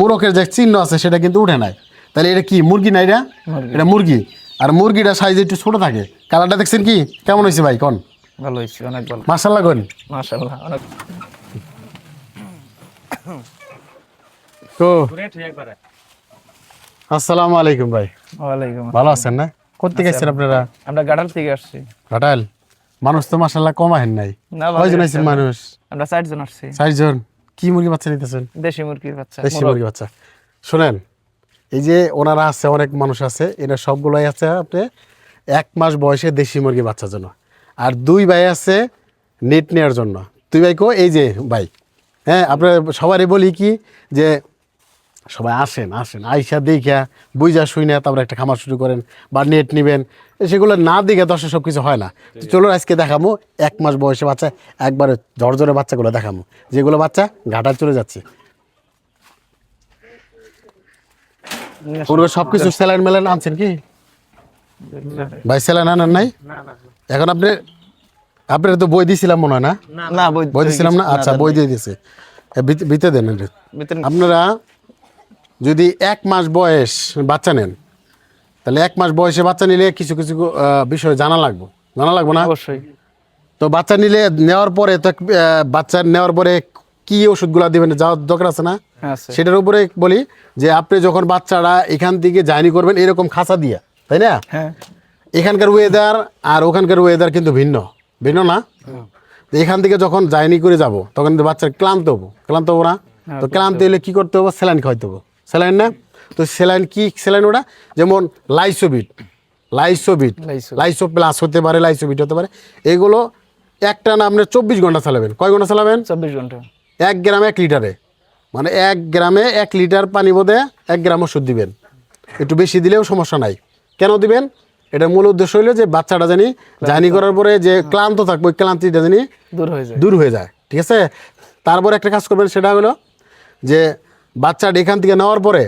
মোরকের যে চিহ্ন আছে সেটা কিন্তু উঠে নাই। তাহলে এটা কি মুরগি না? এটা মুরগি। আর মুরগিটা সাইজ একটু ছোট থাকে। কালারটা দেখছেন কি কেমন হয়েছে ভাই? কোন ভালো হয়েছে, অনেক ভালো। মাশাআল্লাহ কোন মাশাআল্লাহ অনেক। তো আসসালামু আলাইকুম ভাই। ওয়ালাইকুম ভালো আছেন না? কোথেকে আসছেন আপনারা? আমরা গাড়াল থেকে আসছি। ঘাটাল। মানুষ তো মাশাআল্লাহ কম আহেন নাই। না, ভালো কয়জন আসছে আছেন আমরা। মানুষ? আমরা 4 জন আসছি। 4 জন। কি মুরগি বাচ্চা নিতেছেন? দেশি মুরগির বাচ্চা। দেশি মুরগি বাচ্চা। শুনেন, এই যে ওনারা আছে, অনেক মানুষ আছে, এরা সবগুলাই আছে আপনি 1 মাস বয়সে দেশি মুরগি বাচ্চার জন্য। আর 2 ভাই আছে নেট নেওয়ার জন্য। 2 ভাই কো এই যে ভাই, হ্যাঁ আপনার সবারই বলি কি যে সবাই আসেন আইসা দেখা বুঝা শুই না তারপরে একটা খামার শুরু করেন বা নেট নেবেন, সেগুলো না দিকে দশে সব কিছু হয় না। তো চলো আজকে দেখামো 1 মাস বয়সে বাচ্চা, একবারে ঝরঝরে বাচ্চাগুলো দেখামো, যেগুলো বাচ্চা ঘাটায় চলে যাচ্ছে। পুরো সবকিছু স্যালাইন মেলাইন আনছেন কি ভাই? স্যালাইন আনেন নাই? এখন আপনার তো বই দিয়েছিলাম মনে হয় না? না, বই দিয়েছিলাম না? আচ্ছা, বই দিয়ে দিয়েছে, ভিতরে দেন। আপনারা যদি 1 মাস বয়স বাচ্চা নেন, তাহলে 1 মাস বয়সে বাচ্চা নিলে কিছু কিছু বিষয় জানা লাগবো না? অবশ্যই। তো বাচ্চা নেওয়ার পরে তো বাচ্চা নেওয়ার পরে কি ওষুধগুলো দিবেন যাওয়ার দরকার আছে না? আছে। সেটার উপরে বলি যে আপনি যখন বাচ্চারা এখান থেকে জার্নি করবেন এরকম খাঁচা দিয়া, তাই না? হ্যাঁ। এখানকার ওয়েদার আর ওখানকার ওয়েদার কিন্তু ভিন্ন না? তো এখান থেকে যখন জার্নি করে যাব তখন কিন্তু বাচ্চার ক্লান্ত হবো না? তো ক্লান্ত হলে কি করতে হবে? স্যালাইন খাওয়াইতে হবে। স্যালাইন না? তো স্যালাইন কি স্যালাইন? ওটা যেমন লাইসো প্লাস হতে পারে, লাইসোবিট হতে পারে। এগুলো একটা না আপনি 24 ঘন্টা চালাবেন। কয় ঘন্টা চালাবেন? 24 ঘন্টা। 1 গ্রামে 1 লিটারে, মানে 1 গ্রামে 1 লিটার পানি বোধে 1 গ্রাম ওষুধ দিবেন। একটু বেশি দিলেও সমস্যা নাই। কেন দিবেন? এটার মূল উদ্দেশ্য হলো যে বাচ্চাটা জানি জার্নি করার পরে যে ক্লান্ত থাকবে ওই ক্লান্তিটা জানি দূর হয়ে যায়। ঠিক আছে? তারপরে একটা কাজ করবেন, সেটা হলো যে বাচ্চাটা এখান থেকে নেওয়ার পরে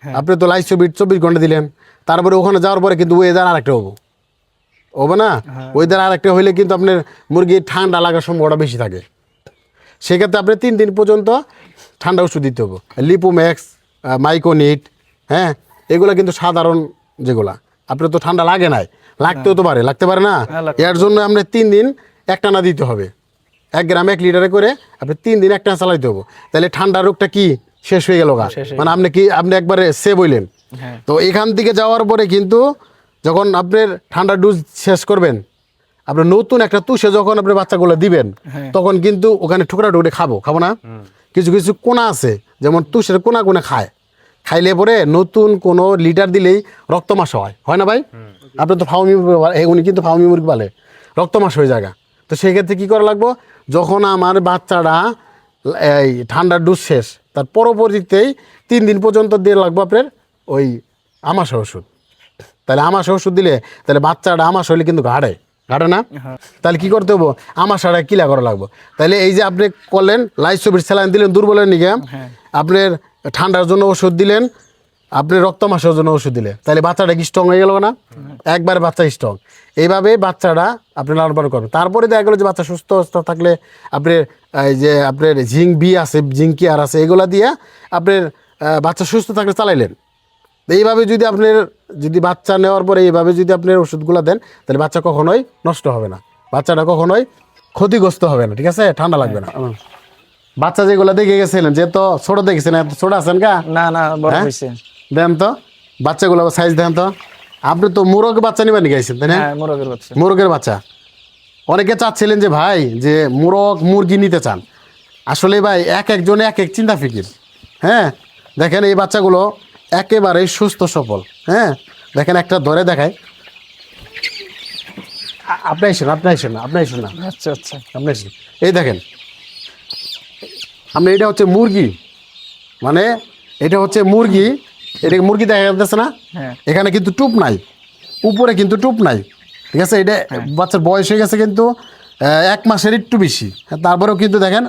আপনি তো লাইসোবিট 24 ঘন্টা দিলেন, তারপরে ওখানে যাওয়ার পরে কিন্তু ওয়েদার আরেকটা হবে না? ওয়েদার আরেকটা হইলে কিন্তু আপনার মুরগির ঠান্ডা লাগার সম্ভাবনা বেশি থাকে। সেক্ষেত্রে আপনি 3 দিন পর্যন্ত ঠান্ডা ওষুধ দিতে হবে। লিপোম্যাক্স, মাইকোনিট, হ্যাঁ, এগুলো কিন্তু সাধারণ যেগুলা। আপনার তো ঠান্ডা লাগতে লাগতে পারে না? এর জন্য আপনি 3 দিন একটানা দিতে হবে। 1 গ্রামে 1 লিটারে করে আপনি 3 দিন একটানা চালাইতে হবে। তাহলে ঠান্ডা রোগটা কি শেষ হয়ে গেল গা, মানে আপনি একবারে সেভ হইলেন। তো এখান থেকে যাওয়ার পরে কিন্তু যখন আপনার ঠান্ডা ডোজ শেষ করবেন, আপনার নতুন একটা তুষে যখন আপনি বাচ্চাগুলো দিবেন, তখন কিন্তু ওখানে টুকরা খাবো না? কিছু কিছু কোনা আছে, যেমন তুষের কোনা খাইলে পরে নতুন কোনো লিটার দিলেই রক্তমাস হয় না ভাই? আপনি তো উনি কিন্তু ফাউমি মুরগি পালে, রক্তমাস হয়ে যায়। তো সেক্ষেত্রে কী করা লাগবো? যখন আমার বাচ্চাটা এই ঠান্ডার ডোজ শেষ, তার পরবর্তীতেই 3 দিন পর্যন্ত দিয়ে লাগবো আপনার ওই আমাশা ওষুধ। তাহলে আমাশা ওষুধ দিলে তাহলে বাচ্চাটা আমাশা হলে কিন্তু ঘাড়ে না? তাহলে কি করতে হবো? আমাশাটা কিলা করা লাগবো। তাহলে এই যে আপনি করলেন লাইসোবিট স্যালাইন দিলেন দুর্বলের নিকে, আপনার ঠান্ডার জন্য ওষুধ দিলেন, আপনি রক্তমাসের জন্য ওষুধ দিলে, তাহলে বাচ্চাটা কি স্ট্রং হয়ে গেল না? একবারে বাচ্চা স্ট্রং। এইভাবে বাচ্চাটা আপনি লালন পালন করবেন। তারপরে দেখা গেলো যে বাচ্চা সুস্থ থাকলে আপনার এই যে আপনার জিঙ্ক বি আছে, জিঙ্ক কেয়ার আছে, এগুলা দিয়ে আপনার বাচ্চা সুস্থ থাকলে চালাইলেন। এইভাবে যদি বাচ্চা নেওয়ার পরে এইভাবে যদি আপনার ওষুধগুলো দেন, তাহলে বাচ্চা কখনোই নষ্ট হবে না, বাচ্চাটা কখনোই ক্ষতিগ্রস্ত হবে না। ঠিক আছে? ঠান্ডা লাগবে না। বাচ্চা যেগুলো দেখে গেছিলেন, যে তো ছোট দেখেছেন, এত ছোট আছেন কা? না, বড় হইছে। দেন তো বাচ্চাগুলো সাইজ দেন তো। আপনি তো মুরগের বাচ্চা নিবেন গেছেন, তাই না? মুরগের বাচ্চা অনেকে চাচ্ছিলেন যে ভাই যে মুরগি নিতে চান। আসলে ভাই একজনে এক চিন্তা ফিকির। হ্যাঁ, দেখেন এই বাচ্চাগুলো একেবারে সুস্থ সফল। হ্যাঁ, দেখেন একটা ধরে দেখায়। আপনি আইসেন না। আচ্ছা। আপনি আইসেন। এই দেখেন, আপনি এটা হচ্ছে মুরগি, মানে এটা হচ্ছে মুরগি, এটাকে মুরগি দেখা যাচ্ছে না? এখানে কিন্তু টুপ নাই, উপরে কিন্তু টুপ নাই। ঠিক আছে? এটা বাচ্চার বয়স হয়ে গেছে কিন্তু 1 মাসের একটু বেশি। তারপরেও কিন্তু দেখেন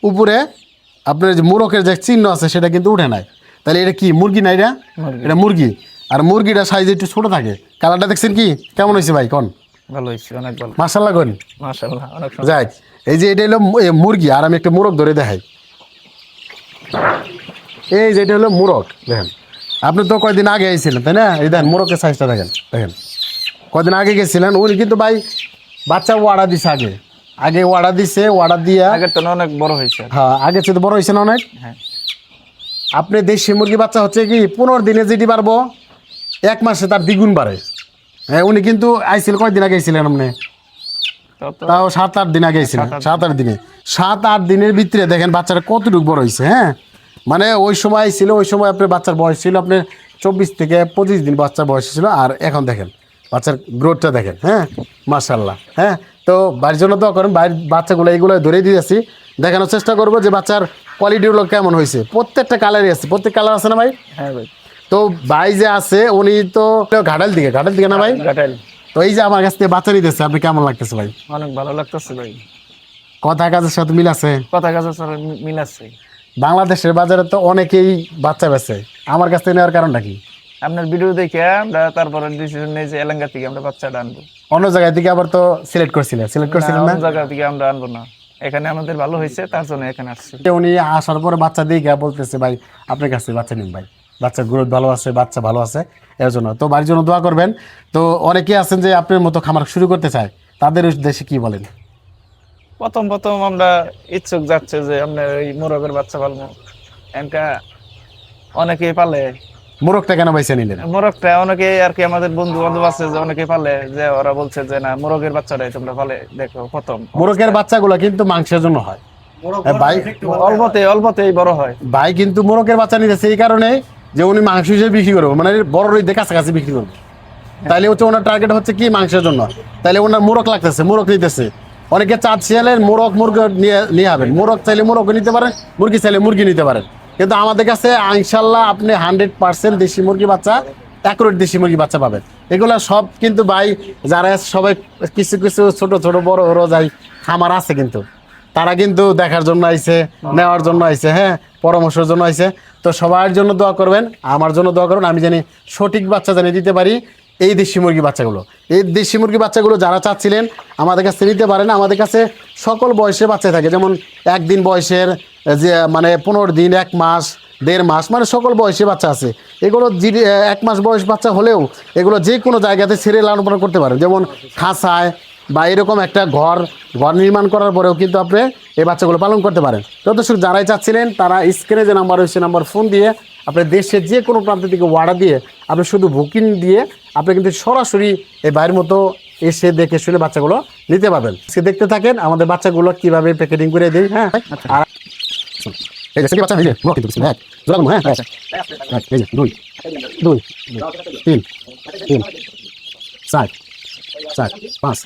উপরে আপনার যে মোরকের যে চিহ্ন আছে সেটা কিন্তু উঠে নাই। তাহলে এটা কি মুরগি না? এটা মুরগি। আর মুরগিটা সাইজ একটু ছোট থাকে। কালারটা দেখছেন কি কেমন হয়েছে ভাই? কোন ভালো হয়েছে, অনেক ভালো। মাশাআল্লাহ কোন মাশাআল্লাহ অনেক। যাই, এই যে এটা হলো মুরগি, আর আমি একটা মোরগ ধরে দেখাই। এই যেটা হলো মোরগ দেখেন, আপনি তো কয়দিন আগে আইছিলেন তাই না? এই দেখেন মোরগের সাইজটা দেখেন দেখেন, কয়দিন আগে গেছিলেন উনি কিন্তু ভাই বাচ্চা ওয়াড়া দিছে আগে আগে ওয়াড়া দিছে, ওয়াড়া দিয়া আগের তো অনেক বড় হয়েছে। হ্যাঁ আগের চেয়ে তো বড় হয়েছে না অনেক। হ্যাঁ আপনি দেশি মুরগি বাচ্চা হচ্ছে কি 15 দিনে যেটি পারবো 1 মাসে তার দ্বিগুণ বাড়ে। হ্যাঁ উনি কিন্তু আইছিল কয়দিন আগে আইছিলেন আপনি? তত তাও 7-8 দিন আগে আইছিলেন, 7-8 দিনে 7-8 দিনের ভিতরে দেখেন বাচ্চাটা কতটুকু বড় হয়েছে। হ্যাঁ মানে ওই সময় ছিল, ওই সময় আপনার বাচ্চার বয়স ছিল আপনার 24 থেকে 25 দিন বাচ্চার বয়স ছিল, আর এখন দেখেন বাচ্চার গ্রোথটা দেখেন। হ্যাঁ মাশাআল্লাহ। হ্যাঁ তো বাড়ির জন্য দোয়া করেন, বাড়ির বাচ্চাগুলো এইগুলো ধরে দিয়েছি, দেখানোর চেষ্টা করবো যে বাচ্চার কোয়ালিটিগুলো কেমন হয়েছে। প্রত্যেকটা কালারই আছে, প্রত্যেক কালার আছে না ভাই? হ্যাঁ ভাই। তো ভাই যে আছে উনি তো ঘাটাল দিকে না ভাই? গাটাইল। তো এই যে আমার কাছ থেকে বাচ্চা নিতেছে, আপনি কেমন লাগতেছে ভাই? অনেক ভালো লাগতেছে ভাই, কথা কাজের সাথে মিল আছে? কথা কাছে স্যার মিল আছে। বাংলাদেশের বাজারে তো অনেকেই বাচ্চা বেছে, আমার কাছ থেকে নেওয়ার কারণটা কি? আপনার ভিডিও দেখে আমরা তারপরে ডিসিশন নিয়েছি এলাঙ্গা থেকে আমরা বাচ্চাটা আনবো। অন্য জায়গায় থেকে আবার তো সিলেক্ট করছিলেন না, না? অন্য জায়গা থেকে আমরা আনবো না, এখানে আমাদের ভালো হয়েছে তার জন্য এখানে আসছি। উনি আসার পরে বাচ্চা দিয়ে বলতেছে ভাই আপনার কাছে বাচ্চা নিন ভাই, বাচ্চার গ্রোথ ভালো আছে, বাচ্চা ভালো আছে, এর জন্য তো বাড়ির জন্য দোয়া করবেন। তো অনেকেই আছেন যে আপনার মতো খামার শুরু করতে চায়, তাদের উদ্দেশ্যে কি বলেন? প্রথম আমরা ইচ্ছুক যাচ্ছে যে আপনার এই মোরগের বাচ্চা পালবো, এনকা অনেকেই পালে। মোরগটা কেন বাইসে নিলেন? মোরগটা অনেকে আর কি আমাদের বন্ধু বান্ধব আছে যে অনেকে পালে, যে ওরা বলছে যে না মোরগের বাচ্চাটাই তোমরা পালে দেখো। প্রথম মোরগের বাচ্চাগুলো কিন্তু মাংসের জন্য হয় ভাই, অল্পতেই বড় হয় ভাই কিন্তু মোরগের বাচ্চা নিতেছে এই কারণে যে উনি মাংস হিসেবে বিক্রি করবো, মানে বড় রইতে কাছাকাছি বিক্রি করবো, তাইলে হচ্ছে ওনার টার্গেট হচ্ছে কি মাংসের জন্য, তাইলে ওনার মোরগ লাগতেছে, মোরগ নিতেছে। অনেকে চাচ্ছিলেন মুরগি নিয়ে হবেন, মোরগ চাইলে মোরগ নিতে পারেন, মুরগি চাইলে মুরগি নিতে পারেন, কিন্তু আমাদের কাছে ইনশাল্লাহ আপনি 100% দেশি মুরগি বাচ্চা, অ্যাকুরেট দেশি মুরগি বাচ্চা পাবেন। এগুলা সব কিন্তু ভাই যারা সবাই কিছু কিছু ছোট ছোট বড় বড় যাই খামার আছে কিন্তু তারা কিন্তু দেখার জন্য আইছে, নেওয়ার জন্য আইছে, হ্যাঁ পরামর্শের জন্য আইছে। তো সবার জন্য দোয়া করবেন, আমার জন্য দোয়া করবেন, আমি জানি সঠিক বাচ্চা জানিয়ে দিতে পারি। এই দেশি মুরগি বাচ্চাগুলো, এই দেশি মুরগি বাচ্চাগুলো যারা চাচ্ছিলেন আমাদের কাছে নিতে পারেন। আমাদের কাছে সকল বয়সের বাচ্চা থাকে, যেমন 1 দিন বয়সের, যে মানে 15 দিন, 1 মাস, 1.5 মাস, মানে সকল বয়সী বাচ্চা আছে। এগুলো 1 মাস বয়স বাচ্চা হলেও এগুলো যে কোনো জায়গাতে ছেড়ে লালন পালন করতে পারেন, যেমন খাঁচায় বা এরকম একটা ঘর নির্মাণ করার পরেও কিন্তু আপনি এই বাচ্চাগুলো পালন করতে পারেন। তো দর্শক যারাই চাচ্ছিলেন তারা স্ক্রিনে যে নাম্বার রয়েছে নাম্বার ফোন দিয়ে আপনি দেশের যে কোনো প্রান্ত থেকে অর্ডার দিয়ে আপনি শুধু বুকিং দিয়ে আপনি কিন্তু সরাসরি এই বাইরের মতো এসে দেখে শুনে বাচ্চাগুলো নিতে পারবেন। আজকে দেখতে থাকেন আমাদের বাচ্চাগুলো কীভাবে প্যাকেটিং করে দিই। হ্যাঁ আর এই যে বাচ্চা, এই যে কিন্তু হ্যাঁ জোড়া হ্যাঁ এই যে 2 2 3 3 4 4 5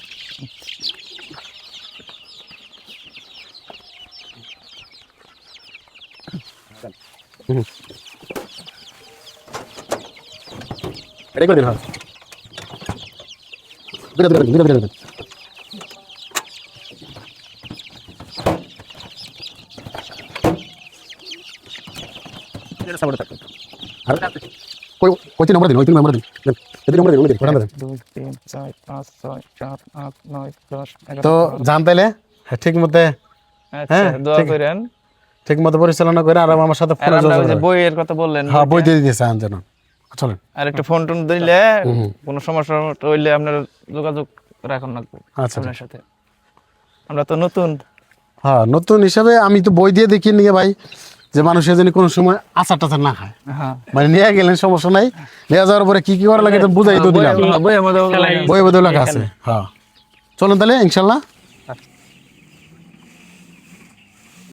এটা করে দিন। হ্যাঁ দুটো সাপোর্ট থাকবে। আর কই নম্বর দিন, ওই 3 নম্বর দিন, এই নম্বর দিন, ওই দিন ওটা দেন। 2 3 4 5 6 7 8 9 10 11। তো জানতাইলে ঠিক মতো আচ্ছা দোয়া করেন, ঠিক মতো পরিচালনা করে আর আমার সাথে ফোনে আর যোগাযোগ যে করুন। বইয়ের কথা বললেন, হ্যাঁ বই দিয়ে দিয়েছে আনজন। চলেন আর একটা ফোন টোন দিলে কোনো সমস্যা হইলে আপনারা যোগাযোগ রাখুন লাগবে আচ্ছা আপনার সাথে। আমরা তো নতুন। হ্যাঁ নতুন হিসাবে আমি তো বই দিয়ে দেখি নিয়ে ভাই যে মানুষের যেন কোনো সময় আচার টাচার না খায়, হ্যাঁ মানে নিয়ে গেলেন সমস্যা নাই, নিয়ে যাওয়ার পরে কি কি করা লাগে তো বুঝাই তো দিলাম, বইয়ের মধ্যে বই লেখা আছে। হ্যাঁ চলেন তাহলে ইনশাল্লাহ।